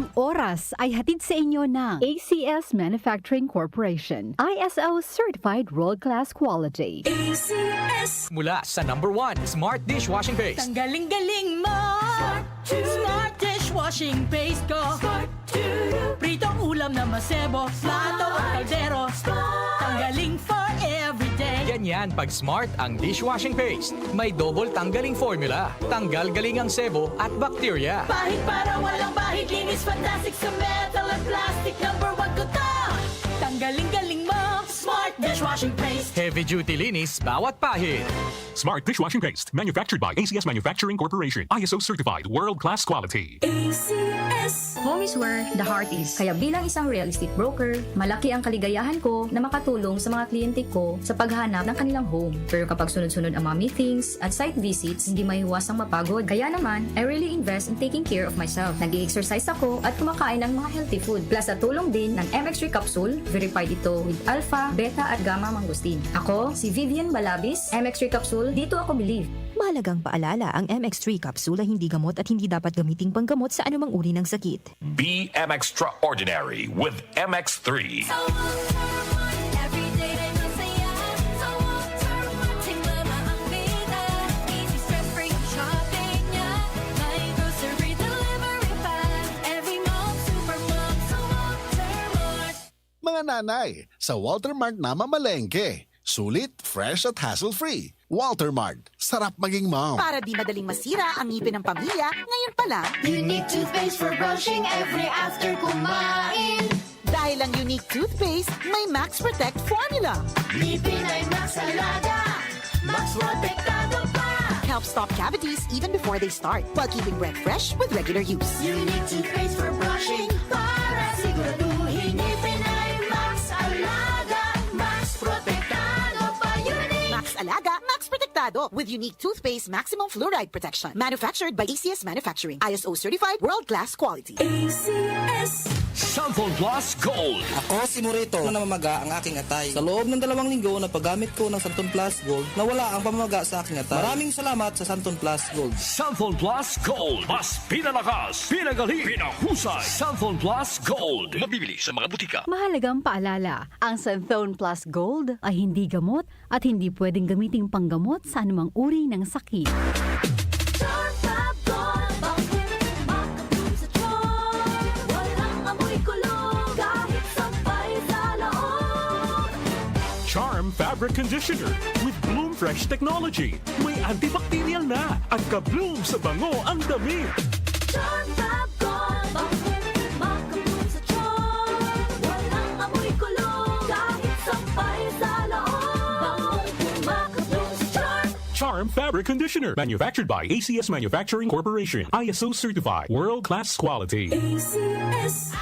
Ang oras ay hatid sa inyo ng ACS Manufacturing Corporation. ISO Certified World-Class Quality. ACS! Mula sa #1 Smart Dishwashing Paste. Ang galing-galing mo! Smart dishwashing paste ko! Pritong ulam na masebo, plato at kaldero. Tanggaling for everyday. Ganyan pag Smart ang dishwashing paste. May double tanggaling formula. Tanggal galing ang sebo at bakterya. Pahit para walang bahid, linis fantastic sa metal at plastic. #1 ko to! Tanggaling-galing mo! Smart dishwashing paste. Heavy duty linis bawat pahid. Smart Dishwashing Paste, manufactured by ACS Manufacturing Corporation. ISO certified, world-class quality. ACS! Home is where the heart is. Kaya bilang isang real estate broker, malaki ang kaligayahan ko na makatulong sa mga kliyente ko sa paghahanap ng kanilang home. Pero kapag sunod-sunod ang mga meetings at site visits, hindi maiiwasang mapagod. Kaya naman, I really invest in taking care of myself. Nag-i-exercise ako at kumakain ng mga healthy food. Plus sa tulong din ng MX3 capsule, verified ito with alpha, beta at gamma mangosteen. Ako, si Vivian Balabis, MX3 capsule, dito ako believe. Mahalagang paalala, ang MX3 capsule ay hindi gamot at hindi dapat gamiting panggamot sa anumang uri ng sakit. Be extraordinary with MX3. Mga nanay, sa Walter Mart na mamalengke. Sulit, fresh at hassle-free. Walter Mart, sarap maging mom. Para di madaling masira ang ngipin ng pamilya, ngayon pa lang, Unique toothpaste for brushing every after kumain. dahil ang unique toothpaste, may Max Protect formula. Ngipin ay Max Alaga, Max Protektado pa. Helps stop cavities even before they start, while keeping breath fresh with regular use. Unique toothpaste for brushing para siguraduhin ngipin ay Max Alaga, Max Protektado pa. Unique. Max Alaga, Max Protectado with unique toothpaste maximum fluoride protection. Manufactured by ACS Manufacturing. ISO certified world-class quality. ACS! Santon Plus Gold. Ako si Morito na namamaga ang aking atay. Sa loob ng 2 linggo na paggamit ko ng Santon Plus Gold, nawala ang pamamaga sa aking atay. Maraming salamat sa Santon Plus Gold. Santon Plus Gold. Mas pinalakas, pinagaling, pinahusay. Santon Plus Gold. Mabibili sa mga butika. Mahalagang paalala, ang Santhone Plus Gold ay hindi gamot at hindi pwedeng gamiting panggamot sa anumang uri ng sakit. Charm Fabric Conditioner with Bloom Fresh Technology. May antibacterial na at ka-bloom sa bango ang damit. Charm Fabric Conditioner, manufactured by ACS Manufacturing Corporation. ISO certified, world-class quality. ACS!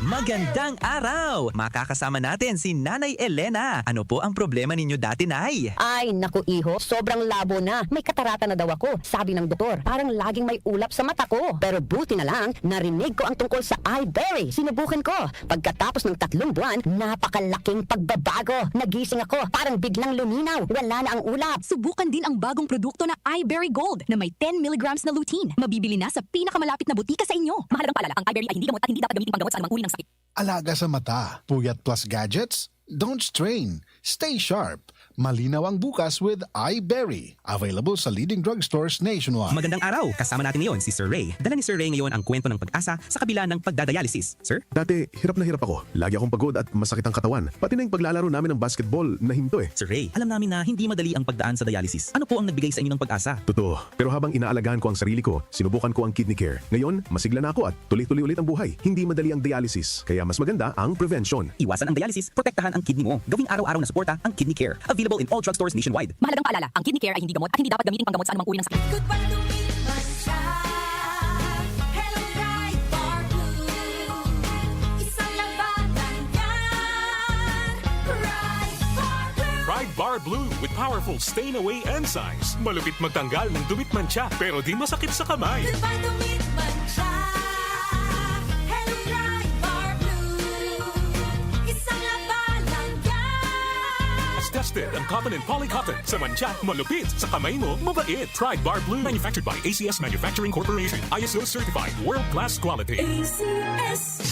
Magandang araw! Makakasama natin si Nanay Elena. Ano po ang problema ninyo dati, Nay? Ay, naku iho, sobrang labo na. May katarata na daw ako. Sabi ng doktor, parang laging may ulap sa mata ko. Pero buti na lang, narinig ko ang tungkol sa iBerry. Sinubukan ko. Pagkatapos ng 3 buwan, napakalaking pagbabago. Nagising ako, parang biglang luminaw. Wala na ang ulap. Subukan din ang bagong produkto na iBerry Gold na may 10 milligrams na lutein. Mabibili na sa pinakamalapit na butika sa inyo. Mahalagang paalala, ang iBerry ay hindi gamot at hindi dapat gamitin panggamot sa anumang uri ng sakit. Alaga sa mata, puyat plus gadgets? Don't strain. Stay sharp. Malinaw ang bukas with iBerry. Available sa leading drugstores nationwide. Magandang araw! Kasama natin ngayon si Sir Ray. Dala ni Sir Ray ngayon ang kwento ng pag-asa sa kabila ng pagdadialysis. Sir? Dati, hirap na hirap ako. Lagi akong pagod at masakit ang katawan. Pati na yung paglalaro namin ng basketball na hinto eh. Sir Ray, alam namin na hindi madali ang pagdaan sa dialysis. Ano po ang nagbigay sa inyo ng pag-asa? Totoo. Pero habang inaalagaan ko ang sarili ko, sinubukan ko ang kidney care. Ngayon, masigla na ako at tuloy-tuloy ulit ang buhay. Hindi madali ang dialysis. Kaya mas maganda ang prevention. Iwasan ang dialysis, protektahan ang kidney mo. Gawing araw-araw na suporta ang kidney care. Available in all drugstores nationwide. Mahalagang paalala, ang kidney care ay hindi gamot at hindi dapat gamitin panggamot sa anumang uri ng sakit. Goodbye lumipas siya. Hello, Ride Bar Blue. Isang labanan yan. Ride Bar Blue. Ride Bar Blue with powerful stain-away enzymes. Malupit magtanggal ng dumit mancha pero di masakit sa kamay. Goodbye lumipas siya. Hello, Ride Bar Blue. Isang labanan yan. As tested and Cotton and Polycotton. Sa mancha, malupit. Sa kamay mo, mabait. Pride Bar Blue. Manufactured by ACS Manufacturing Corporation. ISO certified. World-class quality.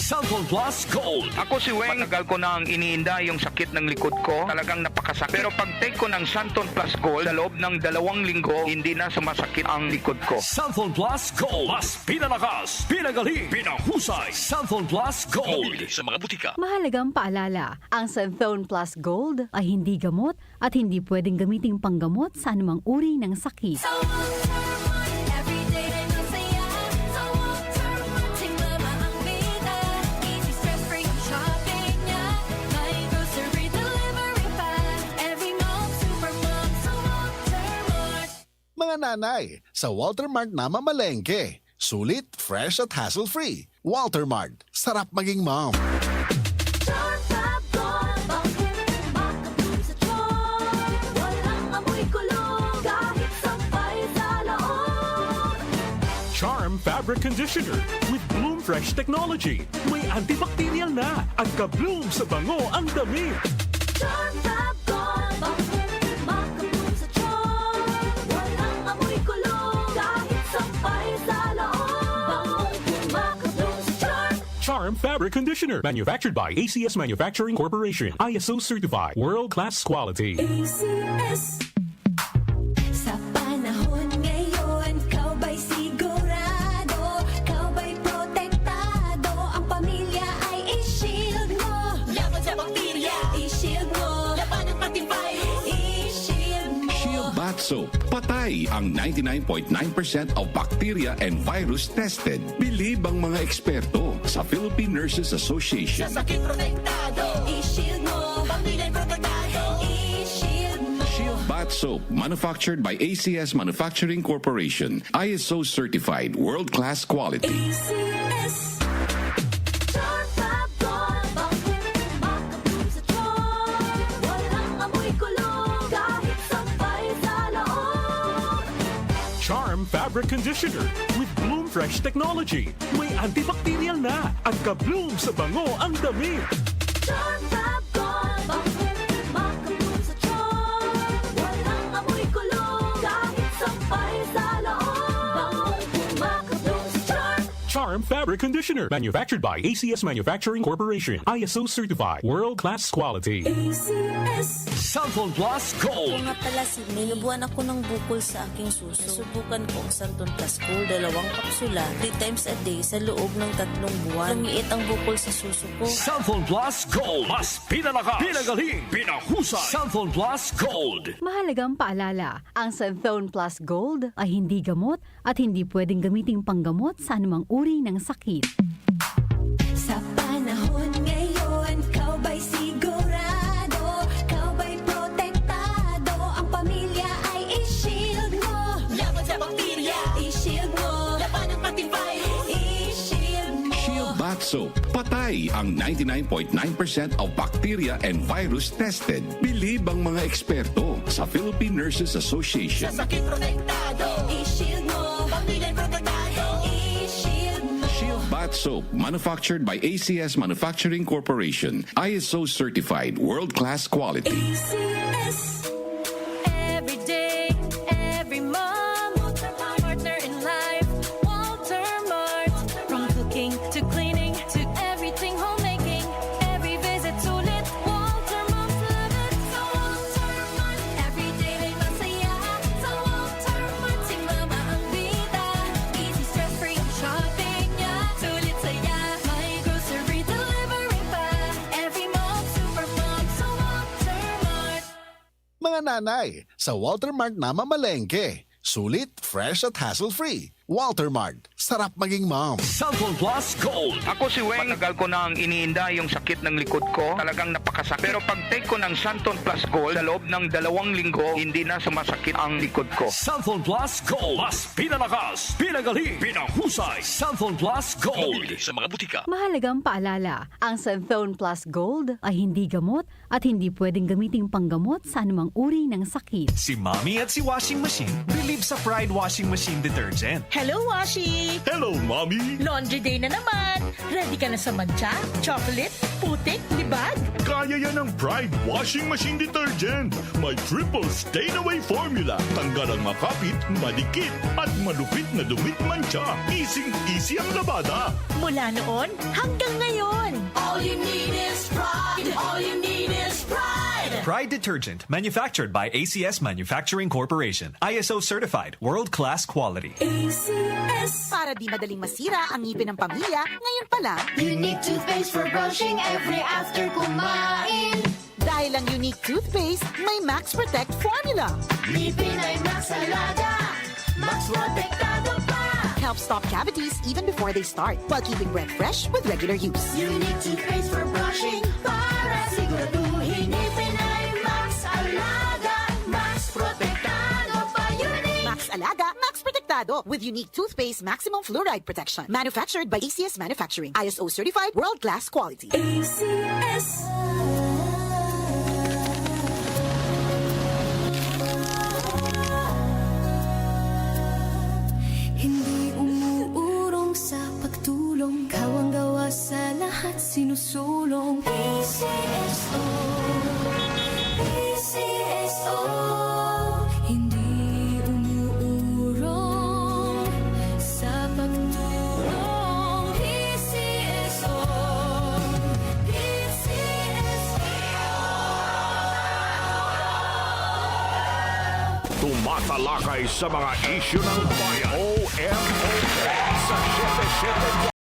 Cellphone Plus Gold. Ako si Weng. Matagal ko na ang iniinda yung sakit ng likod ko. Talagang napakasakit. Pero pag take ko ng Santon Plus Gold, sa loob ng 2 linggo, hindi na sumasakit ang likod ko. Cellphone Plus Gold. Mas pinalakas, pinagaling, pinahusay. Cellphone Plus Gold. Mabibili sa mga butika. Mahalagang paalala, ang Santhone Plus Gold ay hindi gamot at hindi pwedeng gamiting panggamot sa anumang uri ng sakit. Mga nanay, sa Walter Mart na mamalengke. Sulit, fresh at hassle-free. Walter Mart, sarap maging mom. Charm Fabric Conditioner with Bloom Fresh Technology. May antibacterial na at ka-bloom sa bango ang damit. Charm Fabric Conditioner. Manufactured by ACS Manufacturing Corporation. ISO certified. World-class quality. Sa panahon ngayon, kau ba'y sigurado? Kau ba'y protektado? Ang pamilya ay i-shield mo. Laban sa bakterya, i-shield mo. Laban ng pati virus, i-shield mo. Shield Bath Soap. Patay ang 99.9% of bacteria and virus tested. Bilib ang mga eksperto sa Philippine Nurses Association. Sa sakit protektado, i-shield mo. Pamilya'y protektado, i-shield mo. Shield Bath Soap, manufactured by ACS Manufacturing Corporation. ISO certified, world-class quality. ACS. Charm Fabric Conditioner with Bloom Fresh Technology. May antibacterial na at ka-bloom sa bango ang damit. Charm Fabric Conditioner. Manufactured by ACS Manufacturing Corporation. ISO certified. World-class quality. Cellphone Plus Gold. Ako nga pala, Sidney, nabuhan ako ng bukol sa aking suso. Subukan ko ang Santon Plus Gold, 2 kapsula, 3 times a day sa loob ng 3 buwan. Lumiit ang bukol sa suso ko. Cellphone Plus Gold. Mas pinalakas, pinagaling, pinahusay. Cellphone Plus Gold. Mahalagang paalala, ang Santhone Plus Gold ay hindi gamot at hindi pwedeng gamiting panggamot sa anumang uri ng sakit. Sa panahon ngayon, kau ba'y sigurado? Kau ba'y protektado? Ang pamilya ay i-shield mo. Laban sa bakterya, i-shield mo. Laban ng pati virus, i-shield mo. Shield Bath Soap. Patay ang 99.9% of bacteria and virus tested. Bilib ang mga eksperto sa Philippine Nurses Association. Sa sakit protektado, i-shield mo. Pamilya'y protektado, i-shield mo. Shield Bath Soap, manufactured by ACS Manufacturing Corporation. ISO certified, world-class quality. ACS. Every day, every mom, partner in life, Walter Mart. From cooking to cleaning to everything homemaking, every visit sulit, Walter Moms love it. Sa Walter Mart, every day ay masaya. Sa Walter Mart, si mama ang bida. Easy stress-free ang shopping niya. Sulit saya, may grocery delivery pa. Every mom, super mom, sa Walter Mart. Mga nanay, sa Walter Mart na mamalengke. Sulit, fresh at hassle-free. Walter Mart, sarap maging mom. Cellphone Plus Gold. Ako si Weng. Matagal ko na ang iniinda yung sakit ng likod ko. Talagang napakasakit. Pero pag take ko ng Santon Plus Gold, sa loob ng 2 linggo, hindi na sumasakit ang likod ko. Cellphone Plus Gold. Mas pinalakas, pinagaling, pinahusay. Cellphone Plus Gold. Mabibili sa mga butika. Mahalagang paalala, ang Santhone Plus Gold ay hindi gamot at hindi pwedeng gamiting panggamot sa anumang uri ng sakit. Si Mommy at si Washing Machine believe sa Pride Washing Machine Detergent. Hello, Washi! Hello, Mommy! Laundry day na naman! Ready ka na sa mancha, chocolate, putik, libag? Kaya yan ng Pride Washing Machine Detergent. May triple stain-away formula. Tanggal ang makapit, madikit, at malupit na dumit mancha. Easy ang labada. Mula noon hanggang ngayon. All you need is pride. All you need is pride. Pride Detergent, manufactured by ACS Manufacturing Corporation. ISO certified, world-class quality. ACS. Para di madaling masira ang ngipin ng pamilya, ngayon pa lang. Unique toothpaste for brushing every after kumain. Dahil ang unique toothpaste, may Max Protect formula. Ngipin ay Max Alaga. Max Protectado pa. Helps stop cavities even before they start, while keeping breath fresh with regular use. Unique toothpaste for brushing. Para siguraduhin ngipin ay Max Alaga. Max Protectado pa. Unique. Max Alaga, Max Protectado with unique toothpaste maximum fluoride protection. Manufactured by ACS Manufacturing. ISO certified world-class quality. ACS. Hindi umuurong sa pagtulong, kawang gawa sa lahat sinusulong. PCSO, PCSO. Hindi umuurong sa pagtulong. PCSO, Tumatalakay sa mga isyu ng bayan. OMO sa 77